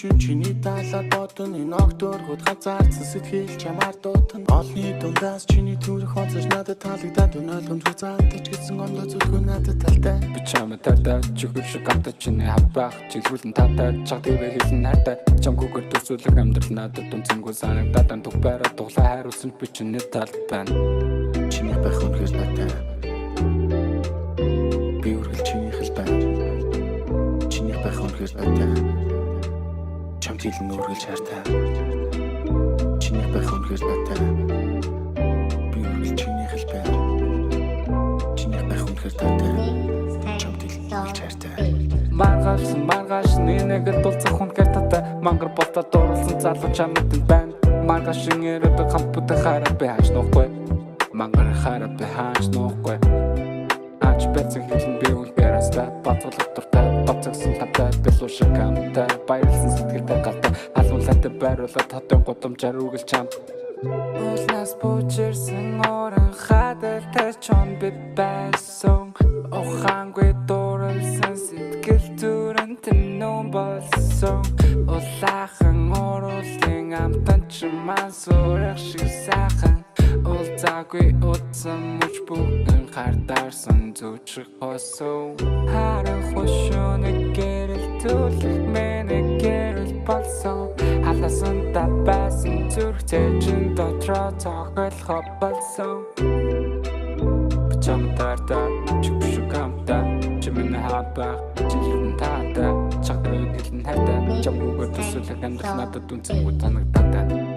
хэмжүүн чиний талаар бодон энэ огтөргүүд ганцаарсан сэтгэл чамаар дуутан олны дундаас чиний төрх онцож надад таалагдаад өнөөлөмж хуцаантаж гэсэн ондоо зүлгүү надад талтай би чамд таатай чихэр шиг амтаж чиний хавбах чиглүүлэн таатай чаг дэвэ хэлэн хайртай чамгүйгээр төсөөлөх амьдрал надад үнцэнгүй санагдаад ан тух байраа дуглаа хайруулсан би чиний талд байна чиний байх үнэхээр надтай би үргэлж чиний хэл байна чиний байх үнэхээр надтай чамд хэлэн үргэлж хайртай чиний байх үнэхээр надтай би үргэлж чиний хэл байна чиний байх үнэхээр надтай чамд хэлэн үргэлж хайртай маргааш нэнэгэд дулцах үнэхээр татай мангар болтоо дурлсан залуу чамд байна маргааш ингэрэд хамтдаа хараа би хааш нөхгүй мангар хараа би хааш нөхгүй ач бэцэг хэлэн би үнэхээр аста бацгалах дуртай бацгсан тавтай дэлүү шиг амтай баярлсан сэтгэлтэй галтай халуулаатай байруулаад хотын гудамжаар үгэл чамд уулнаас бүжирсэн орон хадалтай чон би байсан ухаангүй дурлсан сэтгэл зүрэн тэнүүн болсон улаахан оруулын амтан чиман сурах шиг сайхан улцаагүй утсан мөч бүгэн хардаарсан зүучих хосон харах хошоны гэрэл түлэх мэнэ гэрэл болсон халасан табасан зүрхтэйчин дотроо цохолхо болсон чамтарта чүшүкамта чимэн хабах жилэн тата чагрын хэлэн хайта чамгүйгээр төсөөлөх амьдрал надад үнцэнгүй танагдаад